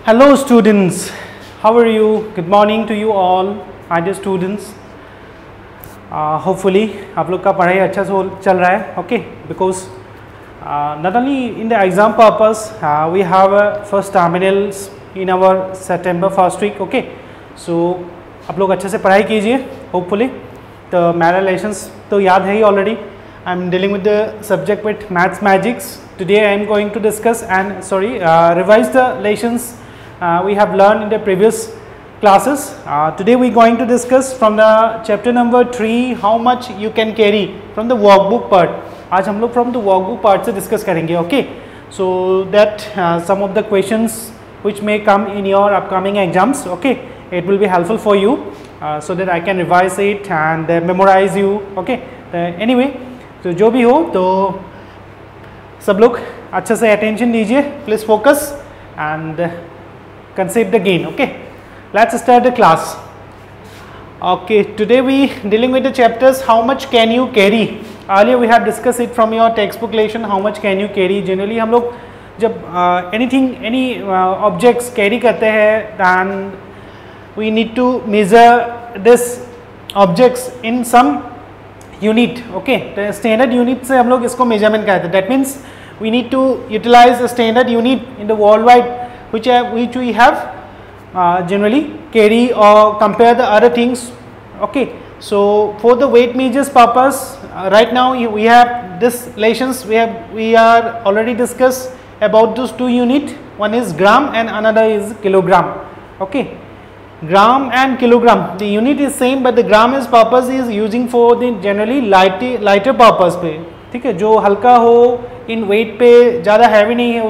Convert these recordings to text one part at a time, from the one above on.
Hello students, how are you? Good morning to you all, my dear students. Hopefully आप लोग का पढ़ाई अच्छा से चल रहा है, okay? Because not only in the exam purpose, we have first terminals in our September first week, okay? So आप लोग अच्छे से पढ़ाई कीजिए, hopefully. तो मेरा lessons तो याद है ही already. I'm dealing with the subject with maths magics. Today I am going to discuss and revise the lessons we have learned in the previous classes. Today we are going to discuss from the chapter number 3 how much you can carry from the workbook part. आज हम लोग from the workbook part से discuss करेंगे, okay? So that some of the questions which may come in your upcoming exams, okay? It will be helpful for you so that I can revise it and memorize you, okay? Anyway, तो जो भी हो तो सब लोग अच्छे से attention दीजिए, please focus and concept the gain, okay? Let's start the class. Okay, today we dealing with the chapters how much can you carry. Earlier we have discussed it from your textbook lesson how much can you carry. Generally हम लोग जब any objects carry करते हैं then we need to measure this objects in some unit, okay? The standard unit से हम लोग इसको measurement करते हैं. That means we need to utilize a standard unit in the worldwide which we have generally carry or compare the other things, okay? So for the weight measures purpose, right now we have this relations we are already discussed about those two unit. One is gram and another is kilogram, okay? Gram and kilogram, the unit is same but the gram is purpose is using for the generally lighter purpose पे, ठीक है? जो हल्का हो इन weight पे ज़्यादा heavy नहीं है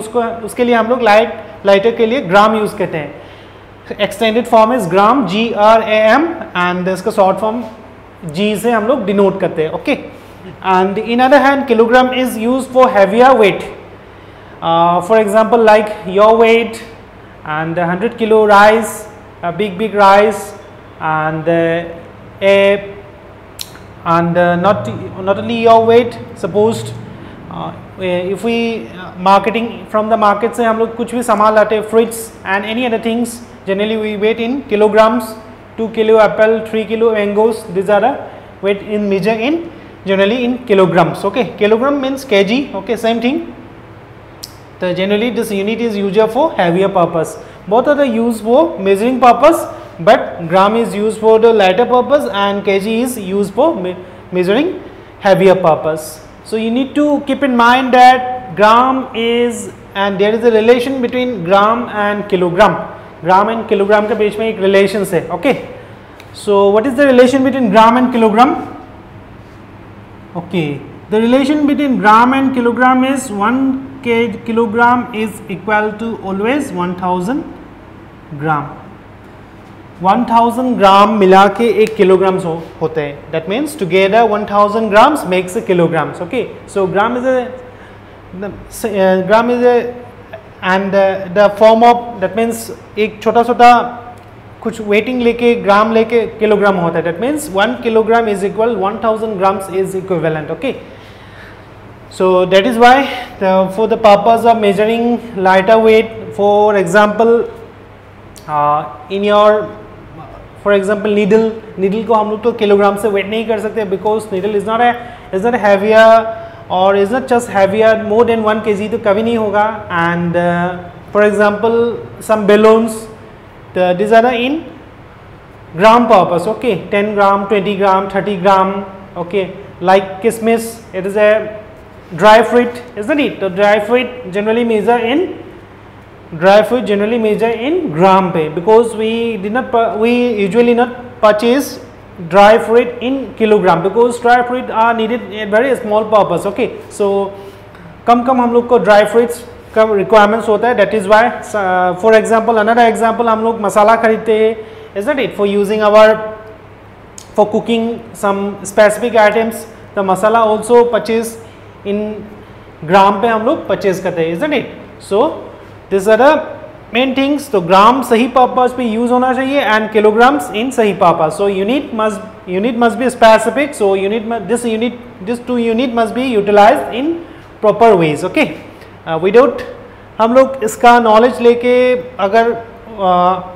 उसके लिए हम लोग लाइटर के लिए ग्राम यूज़ करते हैं. Extended form is gram, GRAM, and इसका शॉर्ट फॉर्म G से हम लोग डिनोट करते हैं, okay? And in other hand kilogram is use for heavier weight. For example like your weight and 100 kilo rice, big rice, and not only your weight. Supposed if we marketing from the market से हम लोग कुछ भी सामान लाते हैं, fruits and any other things, generally we weight in kilograms. 2 kilo apple, 3 kilo mangoes, these are the weight in measure in generally in kilograms, okay? Kilogram means kg, okay? Same thing. So generally this unit is used for heavier purpose. Both are the used for measuring purpose, but gram is used for the lighter purpose and kg is used for measuring heavier purpose. So you need to keep in mind that gram is, and there is a relation between gram and kilogram. Gram and kilogram के बीच में एक relation है, okay? So what is the relation between gram and kilogram? Okay, the relation between gram and kilogram is 1 kilogram is equal to always 1000 gram. 1000 ग्राम मिला के 1 kilogram होते हैं. That means together 1000 grams makes a kilograms, okay? So gram is a and the form of, that means एक छोटा कुछ weighting लेके ग्राम लेके kilogram होता है. That means 1 kilogram is equal 1000 grams is equivalent, okay? So that is why for the purpose of measuring lighter weight, for example in your needle को हम लोग तो किलोग्राम से वेट नहीं कर सकते because needle is not heavier or is not just heavier more than 1 kg तो कभी नहीं होगा. And for example some balloons, these are in gram purpose, okay? 10 gram, 20 gram, 30 gram, okay? Like kismis, it is a dry fruit, isn't it? So dry fruit generally measure in gram पे, because we usually not purchase dry fruit in kilogram because dry fruit are needed a very small purpose, okay? So कम हम लोग को dry fruits का requirements होता है. That is why for example another example हम लोग मसाला खरीदते हैं, isn't it? For using for cooking some specific items, the masala also purchase in gram पे हम लोग purchase करते हैं, isn't it? So these are the main things. तो ग्राम सही पर्पस पे यूज होना चाहिए and kilograms in सही purpose. So unit must be specific. So this two unit must be utilized in proper ways, okay? Without हम लोग इसका knowledge लेके अगर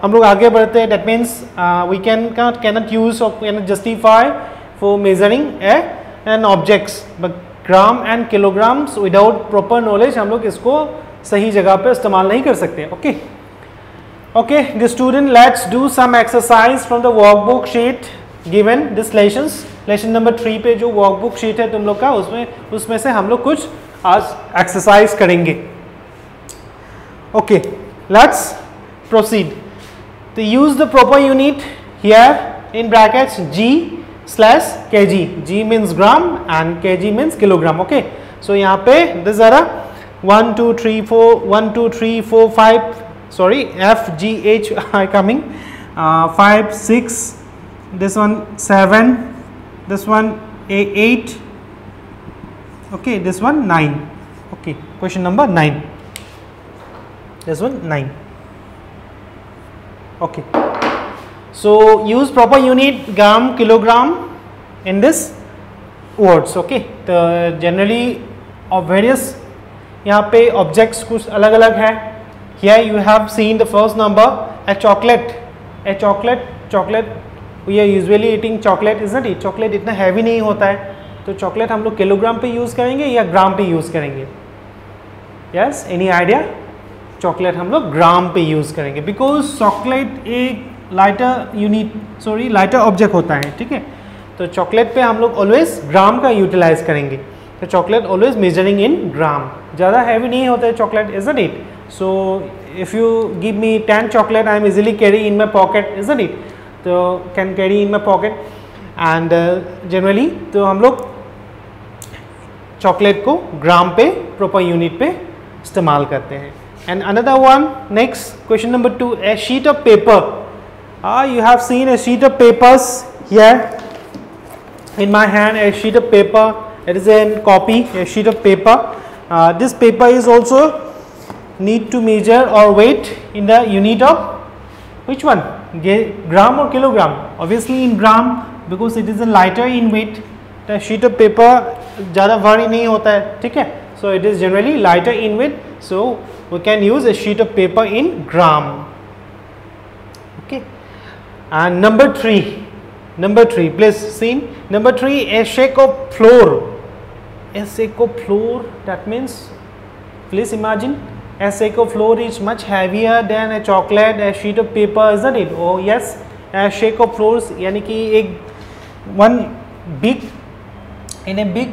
हम लोग आगे बढ़ते हैं, that means we cannot use or cannot justify for measuring an objects, but gram and kilograms without proper knowledge हम लोग इसको सही जगह पे इस्तेमाल नहीं कर सकते. Okay okay the student, let's do some exercise from the workbook sheet given this lesson number 3 पे जो वर्कबुक शीट है तुम लोग का, उसमें से हम लोग कुछ आज एक्सरसाइज करेंगे. Okay let's proceed. To use the proper unit here in brackets G/kg. G means gram and kg means kilogram. Okay. So यहाँ पे this are 1 2 3 4 1 2 3 4 5 sorry F G H are coming 5 6 this one 7 this one 8 okay this one 9. Okay, question number 9. This one 9. Okay, so use proper unit gram kilogram in this words. Okay, तो generally of various यहाँ पे objects कुछ अलग अलग है. Here you have seen the first number, a chocolate. We are usually eating chocolate, isn't it? Chocolate इतना heavy नहीं होता है, तो chocolate हम लोग किलोग्राम पे यूज़ करेंगे या ग्राम पे यूज़ करेंगे? Yes, any idea? चॉकलेट हम लोग ग्राम पे यूज़ करेंगे, बिकॉज चॉकलेट एक लाइटर ऑब्जेक्ट होता है. ठीक है, तो चॉकलेट पे हम लोग ऑलवेज ग्राम का यूटिलाइज करेंगे. तो chocolate always measuring in gram, ज़्यादा हैवी नहीं होता है chocolate, isn't it? So if you give me 10 chocolate I am easily carry in my pocket, isn't it? तो can carry in my pocket and generally तो हम लोग chocolate को ग्राम पे प्रॉपर यूनिट पे इस्तेमाल करते हैं. And another one, next question number 2, a sheet of paper. You have seen a sheet of papers here in my hand, a sheet of paper. It is a copy, a sheet of paper. This paper is also need to measure or weight in the unit of which one? Gram or kilogram? Obviously in gram because it is a lighter in weight. The sheet of paper ज़्यादा भारी नहीं होता है, ठीक है? So it is generally lighter in weight. So we can use a sheet of paper in gram. Okay, and number 3 please see number 3, a shake of flour. A shake of flour, that means please imagine a shake of flour is much heavier than a chocolate, a sheet of paper, isn't it? Oh yes, a shake of flour यानी कि एक one big in a big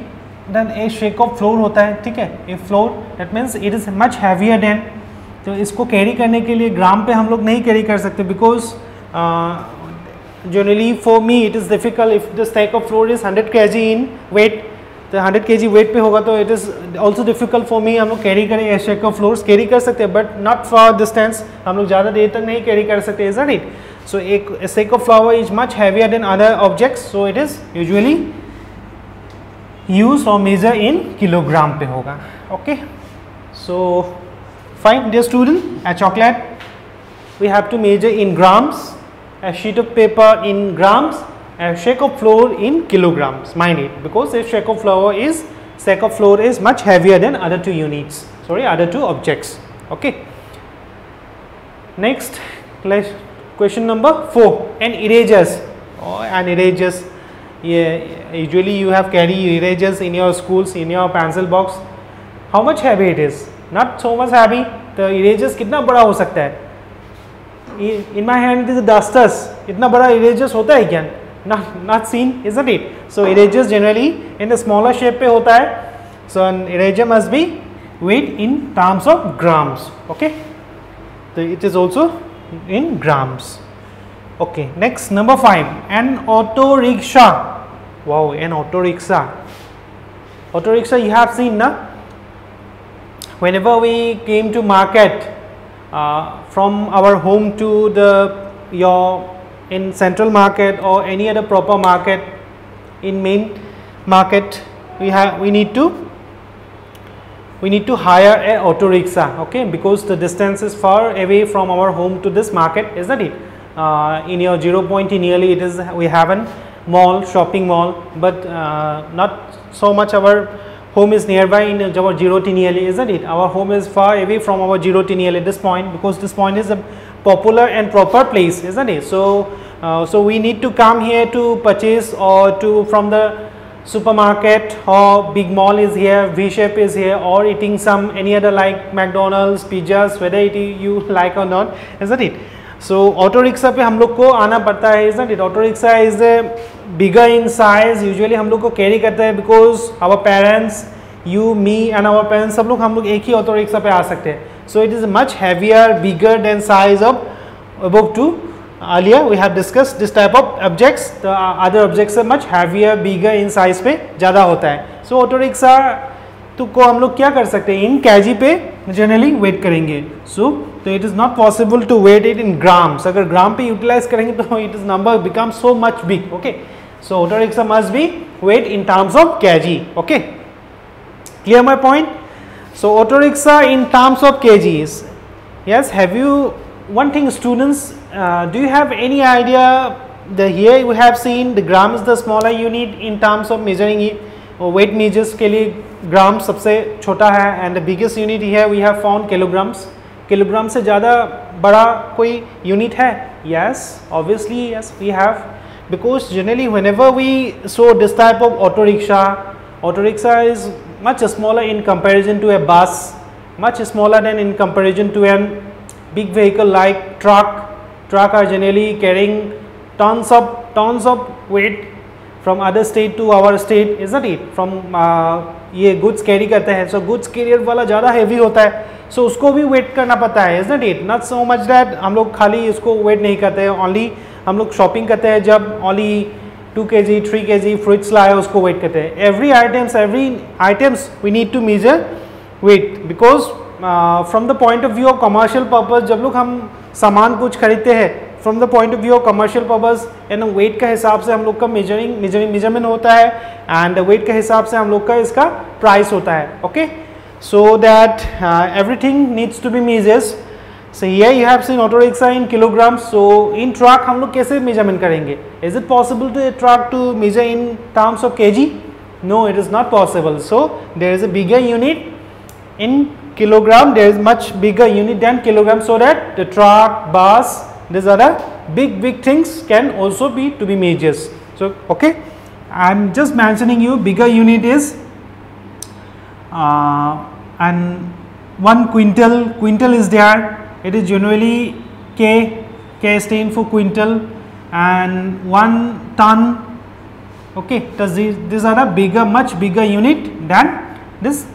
then a shake of flour होता है. ठीक है, a flour that means it is much heavier than. तो इसको carry करने के लिए ग्राम पे हम लोग नहीं कैरी कर सकते, because generally for me it is difficult if the stack of flour is 100 kg in weight. तो 100 kg वेट पे होगा तो it is also difficult for me. हम लोग कैरी करें a sack of flours carry कर सकते हैं, बट नॉट फॉर डिस्टेंस. हम लोग ज़्यादा देर तक नहीं कैरी कर सकते, इज इट? सो एक sack of flour is much heavier than other objects, so it is usually use or measure in kilogram पे होगा. Okay, so fine dear student, a chocolate we have to measure in grams, a sheet of paper in grams, a shake of flour in kilograms. Mind it, because a shake of flour is much heavier than other two units, other two objects. Okay, next question number 4, an erasers. An erasers, yeah, usually you have carry erasers in your schools, in your pencil box. How much heavy it is? Not so much heavy. तो erasers कितना बड़ा हो सकता है? In my hand it is dusters. इतना बड़ा erasers होता है क्या? Not seen, isn't it? So erasers generally in the smaller shape पे होता है. So an eraser must be weighed in terms of grams. Okay, so it is also in grams. Okay, next number 5, an auto rickshaw. Wow, an auto rickshaw. Auto rickshaw you have seen, na? Whenever we came to market from our home to in central market or any other proper market, in main market we need to hire a auto rickshaw. Okay, because the distance is far away from our home to this market, isn't it? In your 0 point nearly it is we have a mall, shopping mall, but not so much our home is nearby in our 0 TNL, isn't it? Our home is far away from our 0 TNL at this point, because this point is a popular and proper place, isn't it? So we need to come here to purchase or to from the supermarket, or big mall is here, V-Shape is here, or eating some any other like McDonald's, pizzas, whether you like or not, isn't it? So auto rickshaw पे हम लोग को आना पड़ता है, isn't it? Auto rickshaw is bigger in size, usually हम लोग को carry करता है, because our parents, you, me and our parents, सब लोग हम लोग एक ही auto rickshaw पे आ सकते हैं. So it is much heavier, bigger than size of above 2. Earlier we have discussed this type of objects. The other objects are much heavier, bigger in size पे ज़्यादा होता है. So auto rickshaw तो को हम लोग क्या कर सकते हैं, इन kg पे जनरली वेट करेंगे. So it is not possible to weight it in grams. अगर ग्राम पे यूटिलाइज करेंगे तो it is number becomes so much big. Okay, so auto rickshaw must be weighed in terms of kg. Okay, clear my point? So auto rickshaw in terms of kgs. Yes, have you one thing, students, do you have any idea? The here we have seen the gram is the smaller unit in terms of measuring it. Weight measures के लिए ग्राम सबसे छोटा है, and the biggest unit here we have found kilograms. Kilogram से ज़्यादा बड़ा कोई unit है? Yes, obviously yes we have, because generally whenever we saw this type of auto rickshaw is much smaller in comparison to a bus, much smaller than in comparison to a big vehicle like truck. Truck are generally carrying tons of weight from other state to our state, isn't it? From ये goods carry करते हैं, so goods carrier वाला ज़्यादा heavy होता है, so उसको भी weight करना पड़ता है, isn't it? Not so much that हम लोग खाली उसको weight नहीं करते हैं, only हम लोग shopping करते हैं जब only 2 kg 3 kg fruits लाए उसको weight करते हैं. Every items we need to measure weight, because from the point of view of commercial purpose, जब लोग हम सामान कुछ खरीदते हैं, from the point of view of commercial purpose, and weight का हिसाब से हम लोग का measurement होता है, and weight के हिसाब से हम लोग का इसका price होता है. Okay, so that everything needs to be measured. So here you have seen auto rickshaw in kilograms. So in truck हम लोग कैसे measurement करेंगे? Is it possible to a truck to measure in terms of kg? No, it is not possible. So there is a bigger unit in kilogram. There is much bigger unit than kilogram, so that the truck, bus, these are the big things can also be to be measured. So okay, I am just mentioning you bigger unit is and 1 quintal is there. It is generally K stand for quintal, and 1 ton. Okay, these are the much bigger unit than this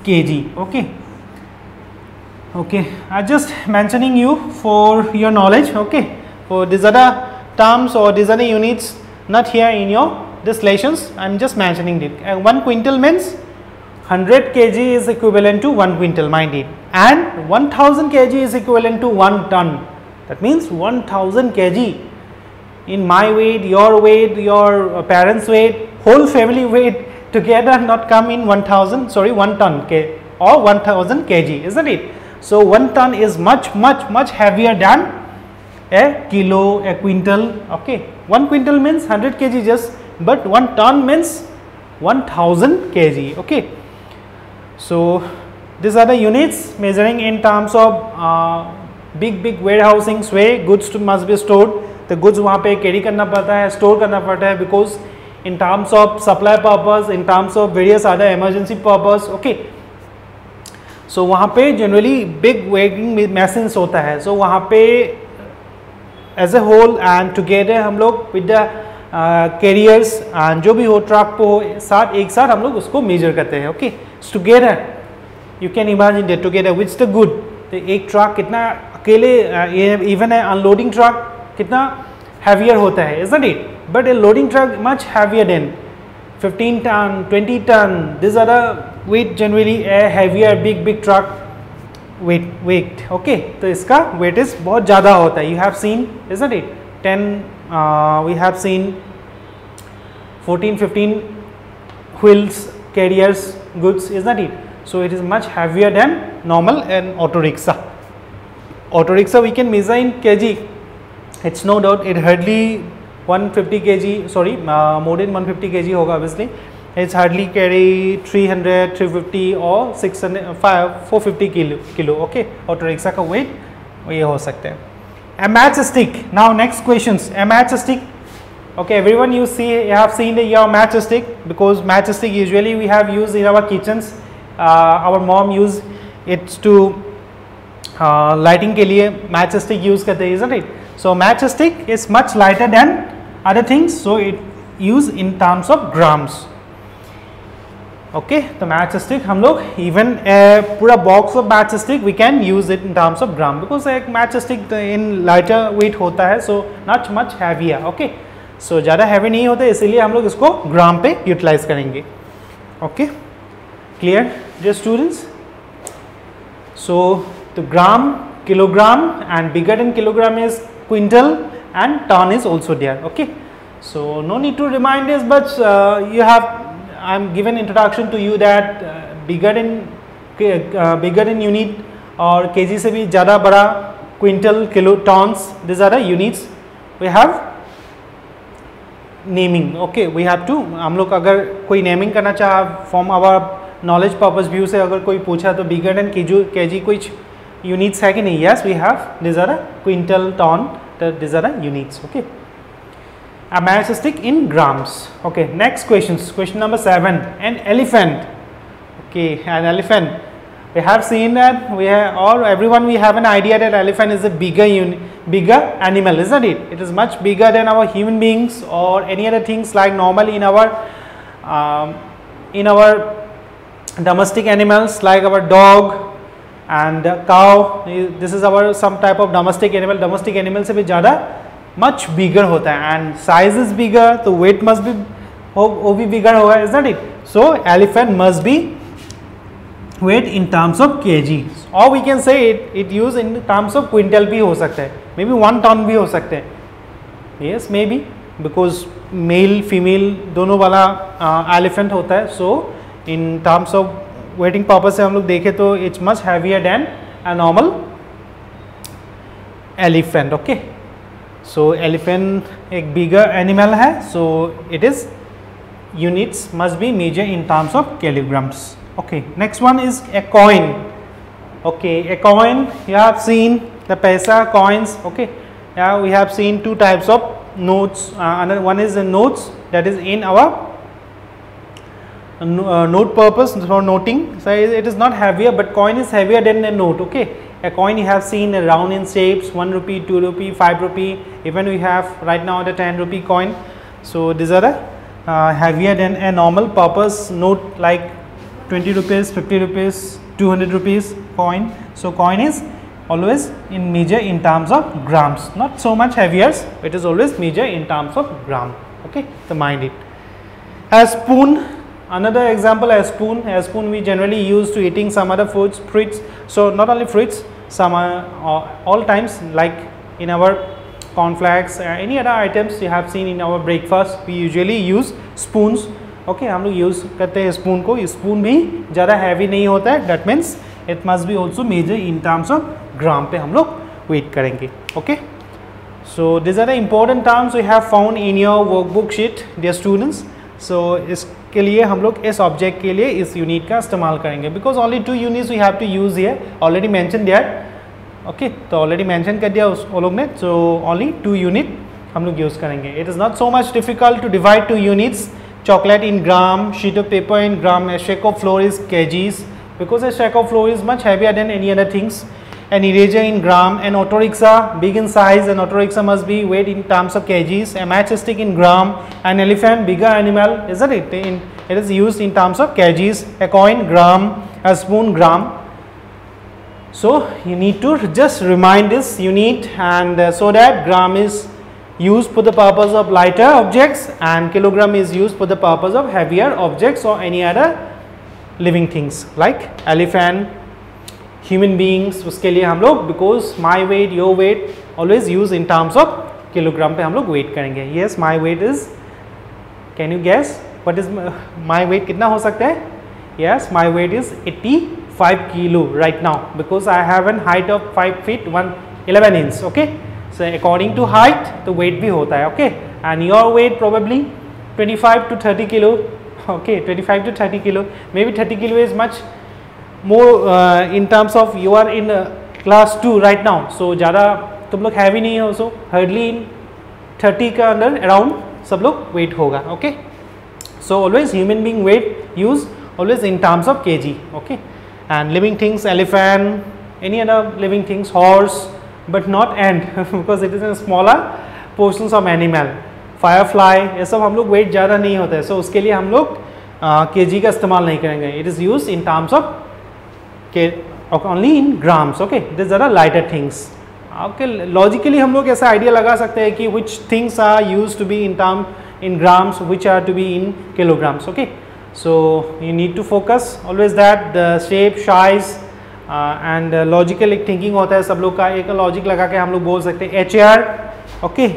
kg. Okay, I just mentioning you for your knowledge. Okay, for these are the terms or these are the units not here in your this lessons. I am just mentioning it. 1 quintal means 100 kg is equivalent to 1 quintal, mind it, and 1000 kg is equivalent to 1 ton. That means 1000 kg. In my weight, your parents' weight, whole family weight together not come in 1 ton or 1000 kg, isn't it? So 1 ton is much heavier than a kilo, a quintal. Okay, 1 quintal means 100 kg just, but 1 ton means 1000 kg. Okay, so these are the units measuring in terms of big warehousing way goods must be stored. The goods वहाँ पे carry करना पड़ता है, store करना पड़ता है, because in terms of supply purpose, in terms of various other emergency purpose. Okay, so वहाँ पे generally big weighing machines होता है, so वहाँ पे as a whole and together हम लोग with the carriers and जो भी हो truck पे हो एक साथ हम लोग उसको measure करते हैं. Okay, so together you can imagine that together which the good. तो एक truck कितना अकेले even a unloading truck कितना heavier होता है, isn't it? But a loading truck much heavier than 15 ton, 20 ton. These are the weight generally a heavier big truck weight. Okay, तो इसका weight is बहुत ज़्यादा होता है. You have seen, isn't it? 10 we have seen 14-15 wheels carriers goods, isn't it? So it is much heavier than normal and auto rickshaw. Auto rickshaw we can measure in kg. It's no doubt it hardly 150 kg, sorry, more than 150 kg होगा obviously, it's hardly carry 300, 350 और 600, 450 kilo okay. Auto rickshaw का wait ये हो सकता है। A matchstick. Now next questions. A matchstick. Okay, everyone you have seen the matchstick, because matchstick usually we have used in our kitchens. Our mom use it to lighting के लिए matchstick use करते हैं, isn't it? So matchstick is much lighter than other things, so it used in terms of grams. Okay, तो match stick हम लोग even पूरा box of match stick we can use it in terms of gram, because एक match stick in lighter weight होता है, so not much heavier. Okay, so ज़्यादा heavy नहीं होते, इसीलिए हम लोग इसको ग्राम पे यूटिलाइज करेंगे। Okay, clear dear students? So the gram, kilogram and bigger than kilogram is quintal and ton is also there. Okay, so no need to remind this, but you have I am given introduction to you that bigger in unit और kg से भी ज़्यादा बड़ा quintal, kilo, tons, these are the units we have naming. Okay, we have to, हम लोग अगर कोई naming करना चाहे from our knowledge purpose view से अगर कोई पूछा तो बिगर देन kg कुछ यूनिट्स है कि नहीं? Yes we have, these are the quintal, ton, these are the units. Okay, a matchstick in grams. Okay, next questions. Question number 7. An elephant. Okay, an elephant. We have seen that everyone we have an idea that elephant is a bigger animal, isn't it? It is much bigger than our human beings or any other things like normally in our domestic animals like our dog and cow. This is our some type of domestic animal. Domestic animal से भी ज़्यादा much bigger होता है and size is bigger, तो wait must be वो भी bigger होगा, is not it? So elephant must be weight in terms of KG, or we can say it use in terms of quintal भी हो सकता है, मे बी 1 टन भी हो सकते हैं। Yes, maybe, because male female दोनों वाला एलिफेंट होता है, so in terms of weighting purpose से हम लोग देखें तो it's much heavier than a normal elephant. Okay, so elephant एक बिगर एनिमल है, so it is units must be measure in terms of kilograms. Okay, next one is a coin. Okay, a coin, you have seen the paisa coins. Okay, yeah, we have seen two types of notes. Another one is the notes that is in our note purpose for noting. So it is not heavier, but coin is heavier than a note. Okay, a coin you have seen round in shapes, 1 rupee, 2 rupee, 5 rupee, even we have right now the 10 rupee coin. So these are the heavier than a normal purpose note like 20 rupees, 50 rupees, 200 rupees coin. So coin is always in measure in terms of grams, not so much heavier, it is always measure in terms of gram. Okay, so mind it. A spoon, another example, a spoon. A spoon we generally use to eating some other foods, fruits. So not only fruits, some all times like in our cornflakes, any other items you have seen in our breakfast, we usually use spoons. Okay, हम लोग use करते हैं spoon को. Spoon भी ज़्यादा heavy नहीं होता है, that means it must be also measure in terms of gram पे हम लोग वेट करेंगे. Okay, so these are the important terms we have found in your workbook sheet, dear students. So इसके लिए हम लोग इस ऑब्जेक्ट के लिए इस यूनिट का इस्तेमाल करेंगे, because only 2 units we have to use here, already mention there. Okay, तो ऑलरेडी मेंशन कर दिया उस लोग ने, सो ओनली 2 यूनिट हम लोग यूज़ करेंगे. It is not so much difficult to divide 2 units. Chocolate in gram, sheet of paper in gram, a sheet of flour is kgs, because a sheet of flour is much heavier than any other things. An eraser in gram, an auto rickshaw big in size, an auto rickshaw must be weighed in terms of kgs. A matchstick in gram, an elephant bigger animal, isn't it? It is used in terms of kgs. A coin gram, a spoon gram. So you need to just remind this unit, and so that gram is used for the purpose of lighter objects and kilogram is used for the purpose of heavier objects or any other living things like elephant, human beings. उसके लिए हम लोग because my weight, your weight always use in terms of kilogram पे हम लोग weight करेंगे. Yes, my weight is, can you guess what is my weight कितना हो सकता है? Yes, my weight is 85 kilo right now because I have an height of 5 feet 11 inch. Okay, so according to height तो weight भी होता है. Okay, and your weight probably 25 to 30 kilo okay, 25 to 30 kilo, maybe 30 kilo is much more in terms of you are in class 2 right now, so ज़्यादा तुम लोग heavy नहीं हो, so hardly in 30 का अंदर around सब लोग weight होगा, okay. So always human being weight use always in terms of kg, okay. And living things, elephant, any other living things, horse, but not ant because it is a smaller portions of animal. Firefly, ये सब हम लोग weight ज़्यादा नहीं होता है, so उसके लिए हम लोग kg का इस्तेमाल नहीं करेंगे. It is used in terms of only in grams, okay. These are the lighter things. Okay, logically हम लोग ऐसा idea लगा सकते हैं कि which things are used to be in grams, which are to be in kilograms, okay. So you need to focus always that the shape, size and logical एक thinking होता है सब लोग का. एक logic लगा के हम लोग बोल सकते हैं HR, okay,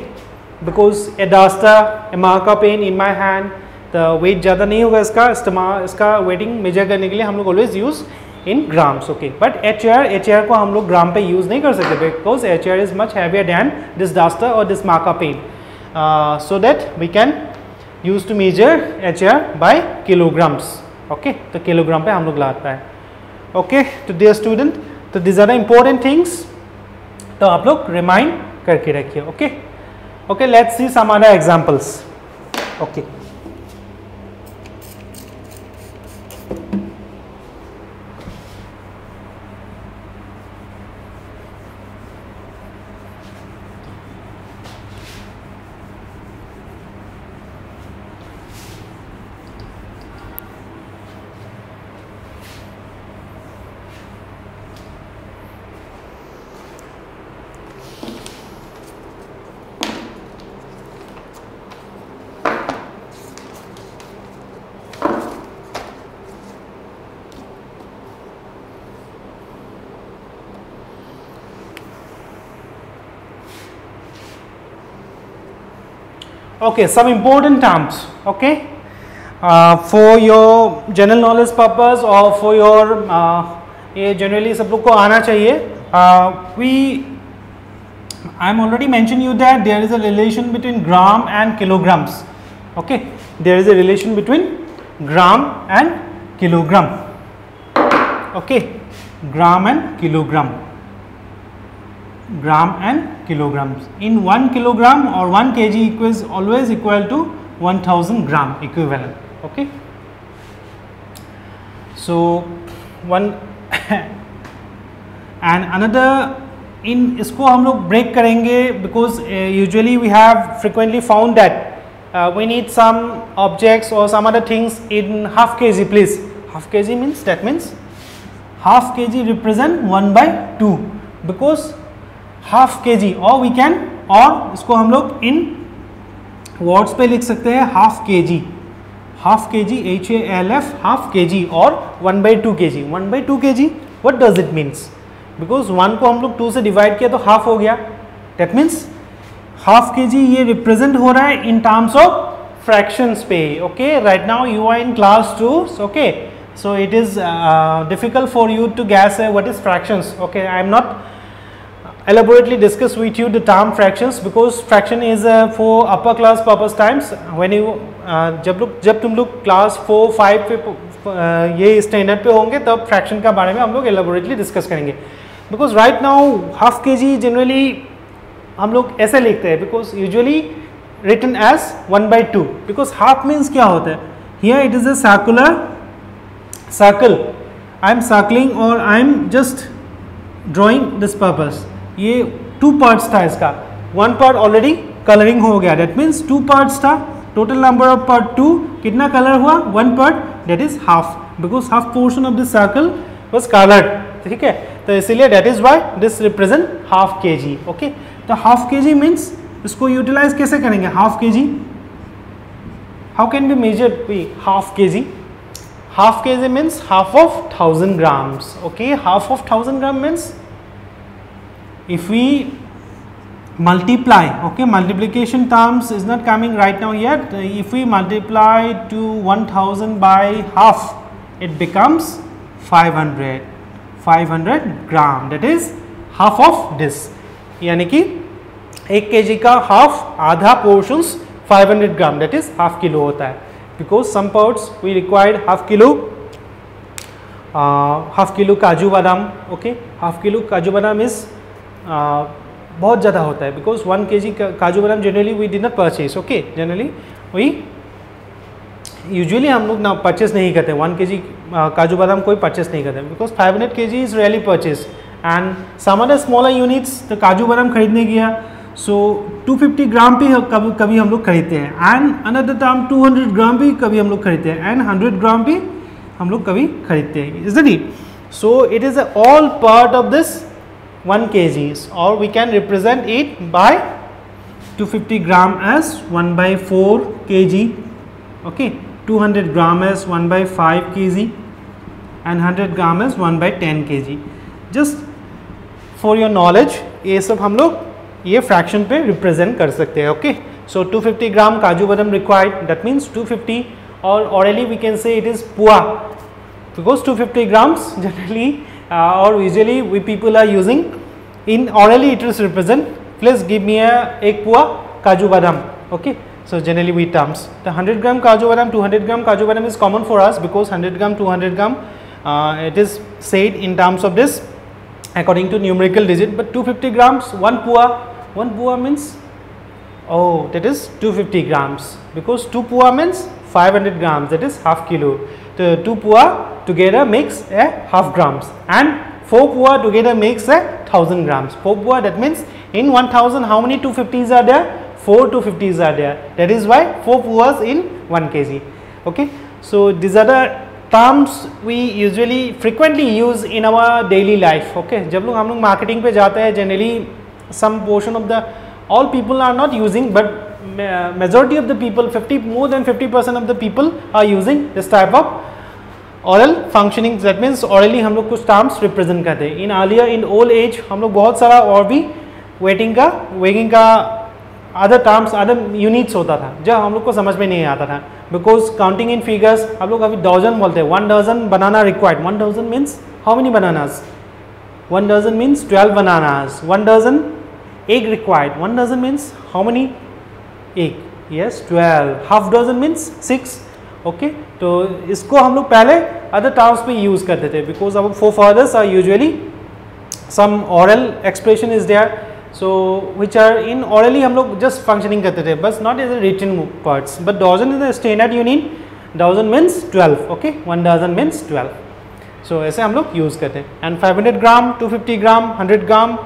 because a duster, a marker pen in my hand, the weight ज़्यादा नहीं होगा इसका weighting measure करने के लिए हम लोग always use in grams, okay. But HR को हम लोग ग्राम पे use नहीं कर सकते because HR is much heavier than this duster or this marker pen, so that we can use to measure HR by kilograms, okay. तो kilogram पे हम लोग लाता है, okay. तो dear student, तो these are the important things, तो आप लोग remind करके रखिए, okay. Okay, let's see some other examples, okay. Okay, some important terms, okay, for your general knowledge purpose or for your ये generally सब लोग को आना चाहिए. I am already mentioned you that there is a relation between gram and kilograms, okay. There is a relation between gram and kilogram, okay. Gram and kilogram. Gram and kilograms. In 1 kilogram or 1 kg is always equal to 1000 gram equivalent, okay. So one and another in इसको हम लोग break करेंगे because usually we have frequently found that we need some objects or some other things in half kg, please. Half kg means, that means half kg represent 1/2 because half के जी, और we can, और इसको हम लोग इन words पे लिख सकते हैं हाफ के जी, HALF हाफ के जी, और 1/2 kg. 1/2 kg what does it means, because 1 को हम लोग 2 से डिवाइड किया तो हाफ हो गया, दैट मीन्स हाफ के जी ये रिप्रेजेंट हो रहा है इन टर्म्स ऑफ फ्रैक्शंस पे, okay. Right now you are in class 2, okay, so it is difficult for you to guess what is fractions. Okay, I am not elaborately discuss with you the term fractions because fraction is for upper class purpose times. When you जब तुम लोग class 4, 5 पे ये standard पे होंगे तब fraction का बारे में हम लोग elaborately discuss करेंगे. Because right now half kg generally हम लोग ऐसे लिखते हैं because usually written as 1/2 because half means क्या होता है. Here it is a circle. I am circling or I am just drawing this purpose. ये 2 parts था इसका, 1 part already coloring हो गया, that means 2 parts था, total number of part 2, कितना color हुआ 1 part, that is half because half portion of the circle was colored, ठीक है. तो इसीलिए that is why this represent half kg, okay. तो half kg means इसको utilize कैसे करेंगे, half kg, how can we measure half kg? Half kg means half of 1000 grams, okay. Half of 1000 gram means if we multiply, okay, multiplication terms is not coming right now yet. If we multiply to 1000 by half, it becomes 500 gram, that is half of this. यानी कि 1 kg का half, आधा portions 500 gram, that is half kilo होता है, because some parts we required half kilo kaju badam. Okay, half kilo kaju badam is बहुत ज़्यादा होता है, because 1 kg काजू बादाम generally we did not purchase. Okay, generally we usually हम लोग ना परचेस नहीं करते 1 kg काजू बादाम कोई परचेस नहीं करते, because 500 kg is rarely purchased and some other smaller units तो काजू बादाम खरीदने गया so 250 ग्राम भी कभी हम लोग खरीदते हैं, and another time 200 ग्राम भी कभी हम लोग खरीदते हैं, and 100 ग्राम भी हम लोग कभी खरीदते हैं, isn't it? So it is all part of this 1 kg, or we can represent it by 250 gram as 1 by 4 kg, okay, 200 gram as 1 by 5 kg and 100 gram as 1 by 10 kg. Just for your knowledge ये सब हम लोग ये fraction पे represent कर सकते हैं. Okay, so 250 gram काजू बादाम required, that means 250, or orally we can say it is pua, because 250 grams generally or usually we people are using in orally it is represent, please give me एक pua kaju badam. Okay, so generally we terms the 100 gram kaju badam, 200 gram kaju badam is common for us, because 100 gram 200 gram it is said in terms of this according to numerical digit, but 250 grams 1 pua means, oh, that is 250 grams, because 2 pua means 500 grams, that is half kilo. The 2 pua together makes a half grams, and 4 pua together makes a 1000 grams. 4 pua, that means in 1000 how many 250s are there? 4 250s are there. That is why 4 puas in 1 kg. Okay, so these are the terms we usually frequently use in our daily life. Okay, जब लोग हम लोग marketing पे जाते हैं, generally some portion of the all people are not using, but majority of the people, more than 50% of the people are using this type of oral functioning. That means orally हम लोग कुछ terms represent करते हैं. In earlier in old age हम लोग बहुत सारा और भी weighing का other terms, other units होता था, जब हम लोग को समझ में नहीं आता था, because counting in figures हम लोग अभी dozen बोलते हैं. 1 dozen banana required. 1 dozen means how many bananas? 1 dozen means 12 bananas. 1 dozen egg required. 1 dozen means how many egg? Yes, 12. Half dozen means 6. Okay, तो इसको हम लोग पहले other terms पे use करते थे, because our forefathers are usually some oral expression is there, so which are in orally हम लोग just functioning करते थे, but not as a written parts. But dozen is the standard unit. Dozen means 12. Okay, 1 dozen means 12. So ऐसे हम लोग use करते हैं. And 500 gram, 250 gram, 100 gram,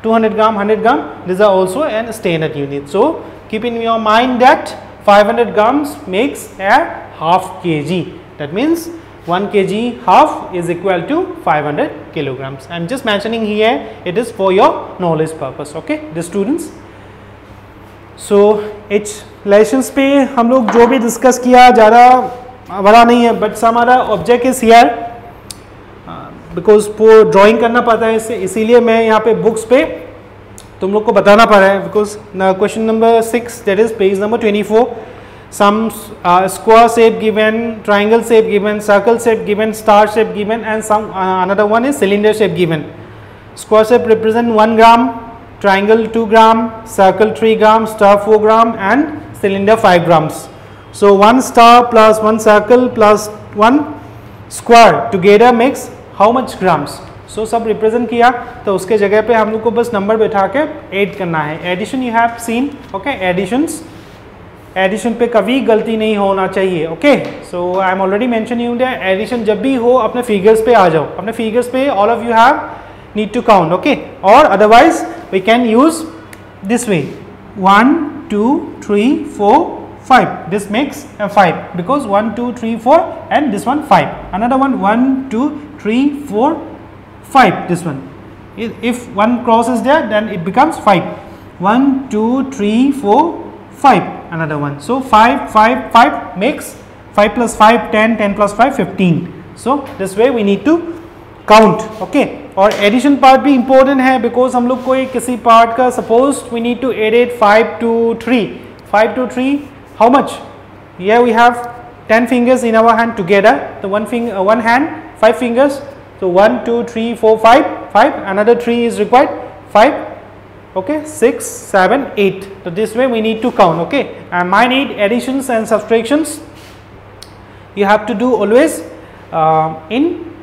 200 gram, 100 gram, these are also a standard unit. So keep in your mind that 500 grams makes a half kg. That means 1 kg half is equal to 500 kilograms. I am just mentioning here, it is for your knowledge purpose. Okay, the students. So H lessons पे हम लोग जो भी discuss किया ज़्यादा बड़ा नहीं है, but some other object is here, because वो drawing करना पड़ता है, इसीलिए मैं यहाँ पे books पे तुम लोग को बताना पड़ रहा है, because question number 6, that is page number 24, some square shape given, triangle shape given, circle shape given, star shape given, and some another one is cylinder shape given. Square shape represent 1 gram, triangle 2 gram, circle 3 gram, star 4 gram, and cylinder 5 grams. So 1 star plus 1 circle plus 1 square together makes how much grams? So सब represent किया, तो उसके जगह पे हम लोग को बस नंबर बैठा के ऐड करना है. Addition you have seen. Okay, addition पे कभी गलती नहीं होना चाहिए. Okay, so I am already mention you that addition जब भी हो अपने फिगर्स पे आ जाओ. अपने फिगर्स पे all of you have need to count. Okay, or otherwise we can use this way 1 2 3 4 5. This makes a 5 because 1 2 3 4 and this one 5. Another one 1 2 3 4 5. This one, if one cross is there, then it becomes 5. 1 2 3 4 5. Another one. So 5 5 5 makes 5 plus 5 10, 10 plus 5 15. So this way we need to count. Okay, और addition part भी important है, because हम लोग कोई किसी part का suppose we need to edit 5 to 3. 5 to 3, how much? Here we have 10 fingers in our hand together. The one hand 5 fingers. So 1 2 3 4 5 5. Another 3 is required. 5 okay, 6, 7, 8. So this way we need to count, okay, and my need additions and subtractions you have to do always in